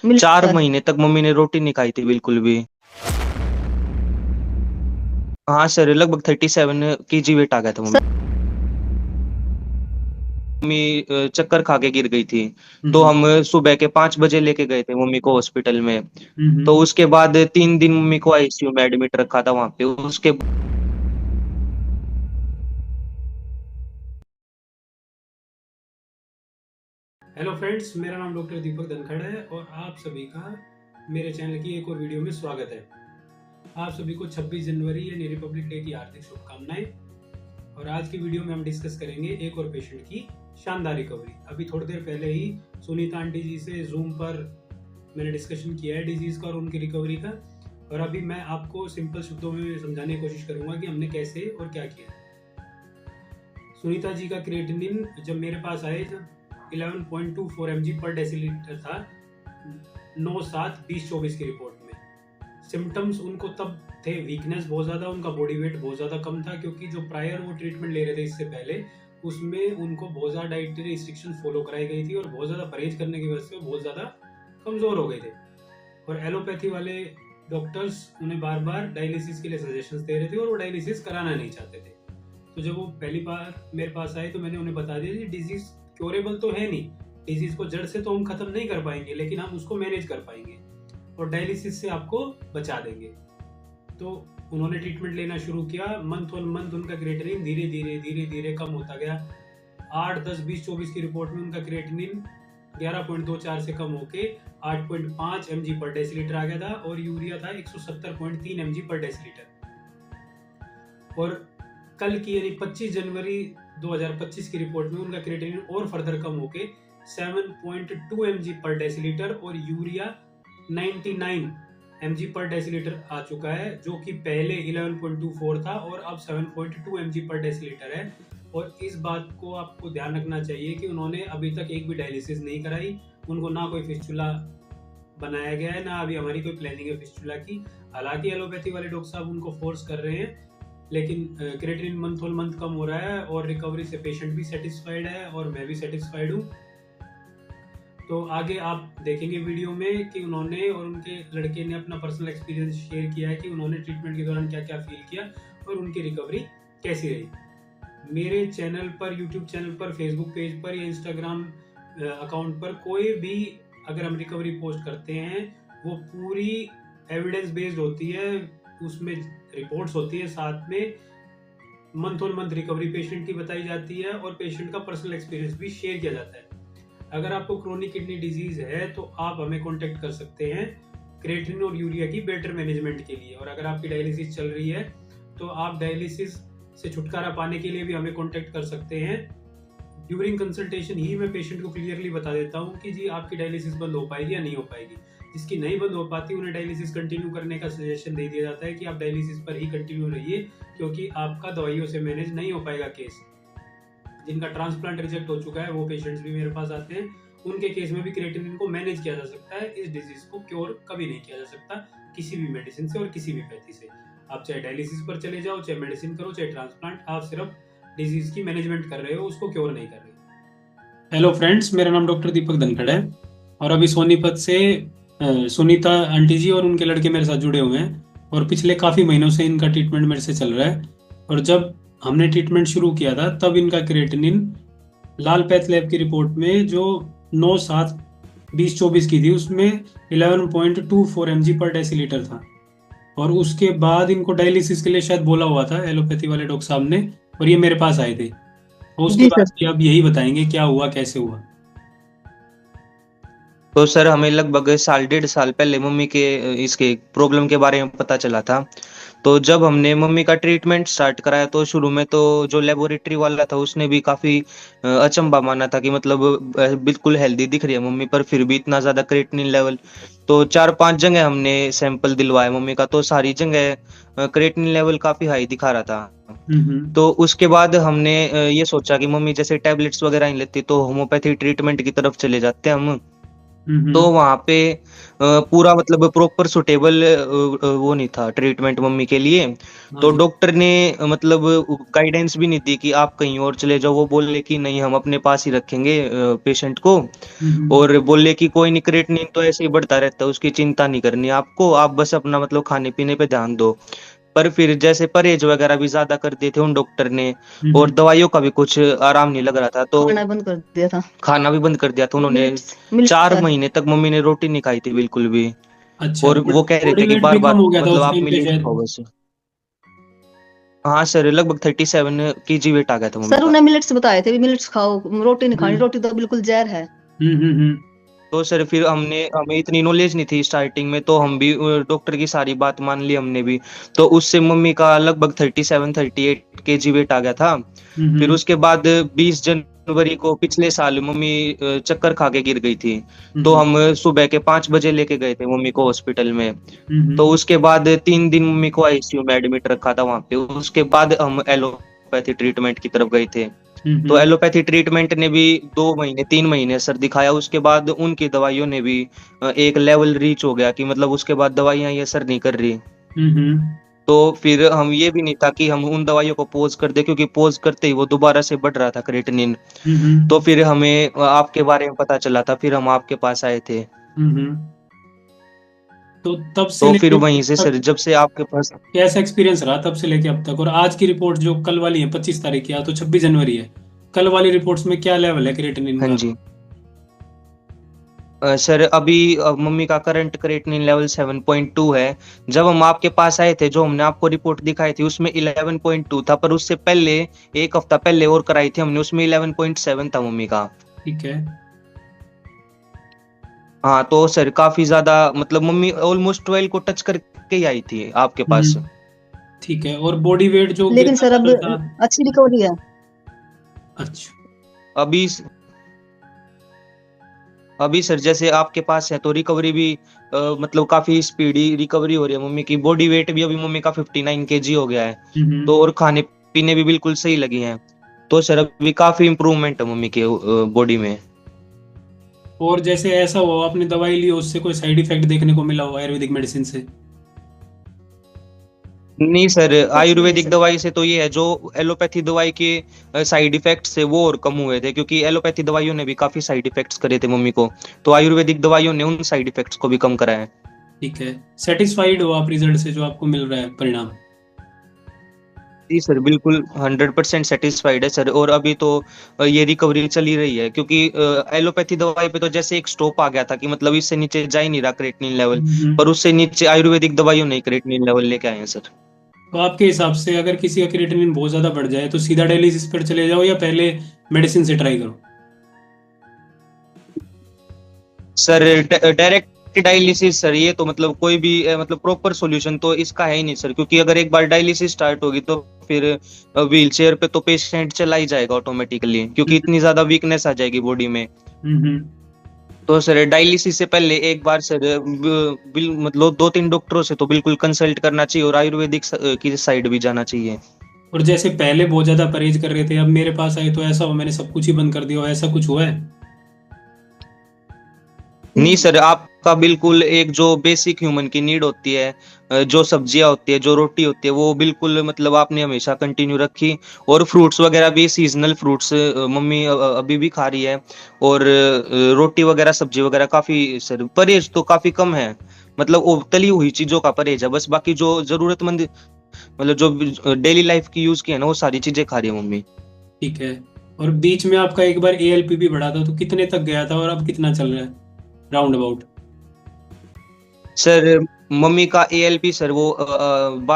4 sir. महीने तक mummy ने रोटी नहीं खाई थी बिल्कुल भी। हाँ सर, लगभग 37 kg वेट आ गया था सर। मम्मी। मम्मी चक्कर खा के गिर गई थी। तो हम्म। हम सुबह के 5 बजे लेके गए थे मम्मी को हॉस्पिटल में। तो हम्म। उसके बाद 3 दिन मम्मी को आईसीयू में एडमिट रखा था वहां पे। उसके हेलो फ्रेंड्स, मेरा नाम डॉक्टर दीपक धनखड़ है और आप सभी का मेरे चैनल की एक और वीडियो में स्वागत है। आप सभी को 26 जनवरी यानी रिपब्लिक डे की हार्दिक शुभकामनाएं। और आज की वीडियो में हम डिस्कस करेंगे एक और पेशेंट की शानदार रिकवरी। अभी थोड़ी देर पहले ही सुनीता आंटी जी से जूम पर मैंने डिस्कशन किया है डिजीज का और उनकी रिकवरी का। और अभी मैं आपको सिंपल शब्दों में समझाने की कोशिश करूंगा कि हमने कैसे और क्या किया। सुनीता जी का क्रिएटिनिन जब मेरे पास आए जब 11.24 mg पर डेसीलीटर था 9/7/2024 की रिपोर्ट में। सिम्टम्स उनको तब थे वीकनेस बहुत ज़्यादा, उनका बॉडी वेट बहुत ज़्यादा कम था क्योंकि जो प्रायर वो ट्रीटमेंट ले रहे थे इससे पहले उसमें उनको बहुत ज़्यादा डाइटरी रिस्ट्रिक्शन फॉलो कराई गई थी और बहुत ज़्यादा परहेज करने की वजह से वो बहुत ज़्यादा कमज़ोर हो गए थे। और एलोपैथी वाले डॉक्टर्स उन्हें बार बार डायलिसिस के लिए सजेशंस दे रहे थे और वो डायलिसिस कराना नहीं चाहते थे। तो जब वो पहली बार मेरे पास आए तो मैंने उन्हें बता दिया कि डिजीज क्योरेबल तो है नहीं, डिजीज को जड़ से तो हम खत्म नहीं कर पाएंगे लेकिन हम उसको मैनेज कर पाएंगे और डायलिसिस से आपको बचा देंगे। तो उन्होंने ट्रीटमेंट लेना शुरू किया। मंथ ऑन मंथ उनका क्रिएटिनिन धीरे धीरे धीरे धीरे कम होता गया। 8, 10, 20, 24 की रिपोर्ट में उनका क्रिएटिनिन 11.24 से कम होके 8.5 mg पर डेसीलीटर आ गया था और यूरिया था 170.3 mg पर डेसीलीटर। और कल की यानी 25 जनवरी 2025 की रिपोर्ट में उनका क्रिएटिनिन और फर्दर कम होके 7.2 mg पर डेसीलीटर और यूरिया 99 mg पर डेसीलीटर आ चुका है, जो कि पहले 11.24 था और अब 7.2 mg पर डेसीलीटर है। और इस बात को आपको ध्यान रखना चाहिए कि उन्होंने अभी तक एक भी डायलिसिस नहीं कराई, उनको ना कोई फिस्टुला बनाया गया है ना अभी हमारी कोई प्लानिंग है फिस्टुला की। हालांकि एलोपैथी वाले डॉक्टर साहब उनको फोर्स कर रहे हैं लेकिन क्रिएटिनिन मंथ ऑन मंथ कम हो रहा है और रिकवरी से पेशेंट भी सेटिस्फाइड है और मैं भी सेटिस्फाइड हूँ। तो आगे आप देखेंगे वीडियो में कि उन्होंने और उनके लड़के ने अपना पर्सनल एक्सपीरियंस शेयर किया है कि उन्होंने ट्रीटमेंट के दौरान क्या क्या फील किया और उनकी रिकवरी कैसी रही। मेरे चैनल पर, यूट्यूब चैनल पर, फेसबुक पेज पर या इंस्टाग्राम अकाउंट पर कोई भी अगर हम रिकवरी पोस्ट करते हैं वो पूरी एविडेंस बेस्ड होती है, उसमें रिपोर्ट्स होती है, साथ में month on month recovery patient की बताई जाती है और पेशेंट का पर्सनल एक्सपीरियंस भी शेयर किया जाता है। अगर आपको क्रोनिक किडनी डिजीज है तो आप हमें कांटेक्ट कर सकते हैं क्रिएटिनिन और यूरिया की बेटर मैनेजमेंट के लिए। और अगर आपकी डायलिसिस चल रही है तो आप डायलिसिस से छुटकारा पाने के लिए भी हमें कांटेक्ट कर सकते हैं। ड्यूरिंग कंसल्टेशन ही मैं पेशेंट को क्लियरली बता देता हूँ कि जी आपकी डायलिसिस बंद हो पाएगी या नहीं हो पाएगी। जिसकी नहीं बंद हो पाती उन्हें डायलिसिस कंटिन्यू करने का सजेशन दे दिया जाता है कि आप डायलिसिस पर ही कंटिन्यू रहिए क्योंकि आपका दवाइयों से मैनेज नहीं हो पाएगा केस। जिनका ट्रांसप्लांट रिजेक्ट हो चुका है वो पेशेंट्स भी मेरे पास आते हैं, उनके केस में भी क्रिएटिनिन को मैनेज किया जा सकता है। इस डिजीज को क्योर कभी नहीं किया जा सकता किसी भी मेडिसिन से और किसी भी पैथी से। आप चाहे डायलिसिस पर चले जाओ, चाहे मेडिसिन करो, चाहे ट्रांसप्लांट, आप सिर्फ डिजीज की मैनेजमेंट कर रहे हो, उसको क्योर नहीं कर रहे। हेलो फ्रेंड्स, मेरा नाम डॉक्टर दीपक धनखड़ है और अभी सोनीपत से सुनीता आंटी जी और उनके लड़के मेरे साथ जुड़े हुए हैं और पिछले काफ़ी महीनों से इनका ट्रीटमेंट मेरे से चल रहा है। और जब हमने ट्रीटमेंट शुरू किया था तब इनका क्रिएटिनिन लाल पैथ लैब की रिपोर्ट में जो 9/7/2024 की थी उसमें 11.24 mg पर डेसीलीटर था। और उसके बाद इनको डायलिसिस के लिए शायद बोला हुआ था एलोपैथी वाले डॉक्टर साहब ने और ये मेरे पास आए थे। और उसके जी बाद सर। ये अब यही बताएंगे क्या हुआ कैसे हुआ। तो सर हमें लगभग साल 1.5 साल पहले मम्मी के इसके प्रॉब्लम के बारे में पता चला था। तो जब हमने मम्मी का ट्रीटमेंट स्टार्ट कराया तो शुरू में तो जो लेबोरेटरी वाला था उसने भी काफी अचंभा माना था कि मतलब बिल्कुल हेल्दी दिख रही है मम्मी, पर फिर भी इतना ज्यादा क्रिएटिनिन लेवल। तो 4-5 जगह हमने सैंपल दिलवाया मम्मी का, तो सारी जगह क्रिएटिनिन लेवल काफी हाई दिखा रहा था। तो उसके बाद हमने ये सोचा कि मम्मी जैसे टैबलेट्स वगैरह नहीं लेती तो होम्योपैथी ट्रीटमेंट की तरफ चले जाते हैं हम। तो हम्म। वहां पे पूरा मतलब प्रॉपर सुटेबल वो नहीं था ट्रीटमेंट मम्मी के लिए। हाँ तो जी। डॉक्टर ने मतलब गाइडेंस भी नहीं दी कि आप कहीं और चले जाओ, वो बोले कि नहीं हम अपने पास ही रखेंगे पेशेंट को। हम्म। और बोले कि कोई नहीं, क्रिएटिनिन तो ऐसे ही बढ़ता रहता है, उसकी चिंता नहीं करनी आपको, आप बस अपना मतलब खाने पीने पे ध्यान दो। पर फिर जैसे परहेज वगैरह भी ज्यादा कर दिए थे उन डॉक्टर ने, और हम्म। दवाइयों का भी कुछ आराम नहीं लग रहा था, तो खाना बंद कर दिया था। खाना भी बंद कर दिया था उन्होंने। मिलिट्स मिलिट्स चार है। महीने तक मम्मी ने रोटी नहीं खाई थी बिल्कुल भी। अच्छा, और वो कह रहे बॉडी थे कि वेट बार भी कम बार हो गया था मतलब उस आप टाइम पे मिलेट्स शायद। खाओ बस। हाँ सर, लगभग 37 kg वेट आ गया था मम्मी सर का। उन्हें मिलिट्स बताए थे, भी मिलिट्स खाओ, रोटी नहीं खानी, हम्म रोटी तो बिल्कुल जहर है। हम्म। तो सर फिर हमें इतनी नॉलेज नहीं थी स्टार्टिंग में, तो हम भी डॉक्टर की सारी बात मान ली हमने भी। तो उससे मम्मी का लगभग 37-38 kg वेट आ गया था। फिर हम्म। उसके बाद 20 जनवरी को पिछले साल मम्मी चक्कर खा के गिर गई थी। तो हम्म। हम सुबह के 5 बजे लेके गए थे मम्मी को हॉस्पिटल में। हम्म। तो उसके बाद 3 दिन मम्मी को आईसीयू में एडमिट रखा था वहां पे। उसके बाद हम एलोपैथी ट्रीटमेंट की तरफ गए थे। तो हम्म। एलोपैथी ट्रीटमेंट ने भी 2 महीने 3 महीने असर दिखाया। उसके बाद उनकी दवाइयों ने भी एक लेवल रीच हो गया कि मतलब उसके बाद दवाइयां ये असर नहीं कर रही। हम्म। तो फिर हम ये भी नहीं था कि हम उन दवाइयों को पोज कर दे, क्योंकि पोज करते ही वो दोबारा से बढ़ रहा था क्रेटिनिन। तो हम्म। फिर हमें आपके बारे में पता चला था, फिर हम आपके पास आए थे। हम्म। तो तब से तो फिर लेके वहीं से तक सर, जब से आपके पास। कैसा एक्सपीरियंस रहा तब से लेके अब तक? और आज की रिपोर्ट जो कल वाली है 25 तारीख की, आज तो 26 जनवरी है, कल वाली रिपोर्ट्स में क्या लेवल है क्रिएटिनिन हाँ का? जी। सर अभी मम्मी का करंट क्रेटिनिन लेवल 7.2 है। जब हम आपके पास आए थे, जो हमने आपको रिपोर्ट दिखाई थी उसमें 11.2 था, पर उससे पहले एक हफ्ता पहले और कराई थी हमने, उसमें 11.7 था मम्मी का। ठीक है। हाँ तो सर काफी ज्यादा मतलब मम्मी ऑलमोस्ट 12 को टच करके ही आई थी आपके पास। हम्म। ठीक है, और बॉडी वेट जो लेकिन गिरता सर था अब कल था? अच्छी रिकवरी है। अच्छा। अभी अभी सर जैसे आपके पास है तो रिकवरी भी मतलब काफी स्पीडी रिकवरी हो रही है मम्मी की। बॉडी वेट भी अभी मम्मी का 59 kg हो गया है। हम्म। तो और खाने पीने भी बिल्कुल सही लगी हैं। तो सर अभी काफी इम्प्रूवमेंट है मम्मी के बॉडी में। और जैसे ऐसा हुआ आपने दवाई ली, उससे कोई साइड इफेक्ट देखने को मिला हो आयुर्वेदिक मेडिसिन से? नहीं सर, कुछ भी नहीं आयुर्वेदिक सर। दवाई से तो ये है, जो एलोपैथी दवाई के साइड इफेक्ट्स है वो और कम हुए थे, क्योंकि एलोपैथी दवाइयों ने भी काफी साइड इफेक्ट्स करे थे मम्मी को। तो आयुर्वेदिक दवाइयों ने उन साइड इफेक्ट्स को भी कम करा है। ठीक है, सेटिस्फाइड हो आप रिजल्ट से जो आपको मिल रहा है परिणाम? जी सर, बिल्कुल 100% सेटिस्फाइड है सर। और अभी तो ये रिकवरी चल ही रही है, क्योंकि एलोपैथी दवाई पे तो जैसे एक स्टॉप आ गया था कि मतलब इससे नीचे जा ही नहीं रहा क्रेटिनिन लेवल। हम्म। पर उससे नीचे आयुर्वेदिक दवाइयों ने क्रेटिनिन लेवल लेके आए हैं सर। तो आपके हिसाब से अगर किसी का क्रिएटिनिन बहुत ज्यादा बढ़ जाए तो सीधा डायलिसिस पर चले जाओ या पहले मेडिसिन से ट्राई करो? सर डायरेक्ट डायलिसिस सर, ये तो मतलब कोई भी मतलब प्रॉपर सॉल्यूशन तो इसका है ही नहीं सर, क्योंकि अगर एक बार डायलिसिस स्टार्ट होगी तो फिर व्हील चेयर पे तो पेशेंट चला ही जाएगा ऑटोमेटिकली, क्योंकि हम्म। इतनी ज्यादा वीकनेस आ जाएगी बॉडी में। हम्म। तो सर डायलिसिस से पहले एक बार सर मतलब 2-3 डॉक्टरों से तो बिल्कुल कंसल्ट करना चाहिए, और आयुर्वेदिक की साइड भी जाना चाहिए। और जैसे पहले बहुत ज्यादा परहेज कर रहे थे, अब मेरे पास आए तो ऐसा हो मैंने सब कुछ ही बंद कर दिया हो, ऐसा कुछ हुआ है? नहीं सर, आपका बिल्कुल एक जो बेसिक ह्यूमन की नीड होती है, जो सब्जियां होती है, जो रोटी होती है, वो बिल्कुल मतलब आपने हमेशा कंटिन्यू रखी। और फ्रूट्स वगैरह भी, सीजनल फ्रूट्स मम्मी अभी भी खा रही है। और रोटी वगैरह सब्जी वगैरह काफी सर, परहेज तो काफी कम है। मतलब वो तली हुई चीजों का परहेज है बस, बाकी जो जरूरतमंद मतलब जो डेली लाइफ की यूज की है ना, वो सारी चीजें खा रही है मम्मी। ठीक है। और बीच में आपका एक बार एएलपी भी बढ़ा था, तो कितने तक गया था और अब कितना चल रहा है राउंड अबाउट? सर मम्मी का एएलपी सर, वो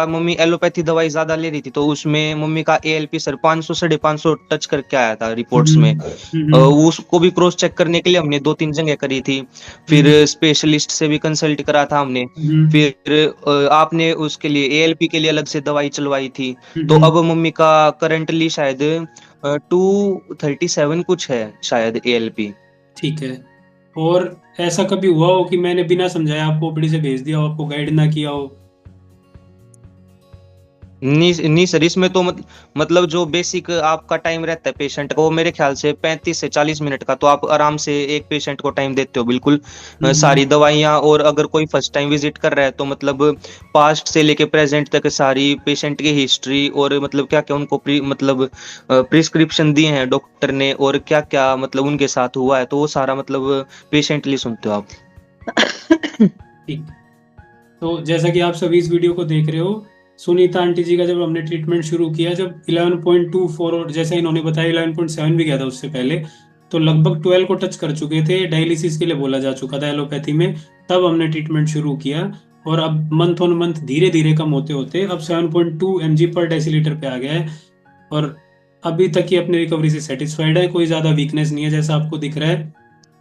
मम्मी एलोपैथी दवाई ज्यादा ले रही थी, तो उसमें मम्मी का एएलपी सर 500 550 टच करके आया था रिपोर्ट्स में। हम्म। उसको भी क्रॉस चेक करने के लिए हमने 2-3 जगह करी थी। फिर हम्म। स्पेशलिस्ट से भी कंसल्ट करा था हमने। हम्म। फिर आपने उसके लिए एएलपी के लिए अलग से दवाई चलवाई थी। तो हम्म। अब मम्मी का करंटली शायद 237 कुछ है शायद एएलपी। ठीक है। और ऐसा कभी हुआ हो कि मैंने बिना समझाए आपको ओपीडी से भेज दिया हो, आपको गाइड ना किया हो? नहीं सर, इसमें तो मतलब जो बेसिक आपका टाइम रहता है पेशेंट का, वो मेरे ख्याल से 35 से 40 मिनट का, तो आप आराम से एक पेशेंट को टाइम देते हो बिल्कुल। सारी दवाइयाँ, और अगर कोई फर्स्ट टाइम विजिट कर रहा है तो मतलब पास्ट से लेके प्रेजेंट तक सारी पेशेंट की हिस्ट्री, और मतलब क्या क्या उनको मतलब प्रिस्क्रिप्शन दिए हैं डॉक्टर ने, और क्या क्या मतलब उनके साथ हुआ है, तो वो सारा मतलब पेशेंटली सुनते हो आप। ठीक। तो जैसा कि आप सभी इस वीडियो को देख रहे हो, सुनीता आंटी जी का जब हमने ट्रीटमेंट शुरू किया, जब 11.24 और जैसा इन्होंने बताया 11.7 भी गया था उससे पहले, तो लगभग 12 को टच कर चुके थे, डायलिसिस के लिए बोला जा चुका था एलोपैथी में। तब हमने ट्रीटमेंट शुरू किया, और अब मंथ ऑन मंथ धीरे धीरे कम होते होते अब 7.2 mg पर डेसीलीटर पे आ गया है। और अभी तक ये अपनी रिकवरी से सेटिस्फाइड है, कोई ज़्यादा वीकनेस नहीं है जैसा आपको दिख रहा है।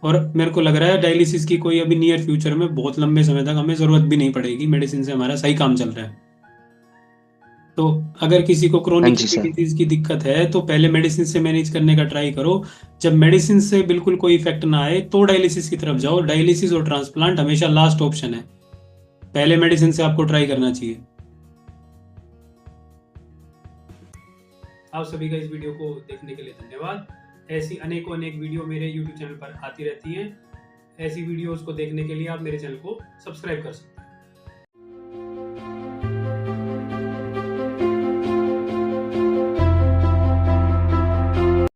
और मेरे को लग रहा है डायलिसिस की कोई अभी नियर फ्यूचर में बहुत लंबे समय तक हमें ज़रूरत भी नहीं पड़ेगी, मेडिसिन से हमारा सही काम चल रहा है। तो अगर किसी को हाँ क्रोनिक जी किडनी सर। डिजीज की दिक्कत है तो पहले मेडिसिन से मैनेज करने का ट्राई करो। जब मेडिसिन से बिल्कुल कोई इफेक्ट ना आए तो डायलिसिस की तरफ जाओ। डायलिसिस और ट्रांसप्लांट हमेशा लास्ट ऑप्शन है, पहले मेडिसिन से आपको ट्राई करना चाहिए। आप सभी का इस वीडियो को देखने के लिए धन्यवाद। ऐसी अनेकों अनेक वीडियो मेरे YouTube चैनल पर आती रहती हैं। ऐसी वीडियोस को देखने के लिए आप मेरे चैनल को सब्सक्राइब कर सकते हैं।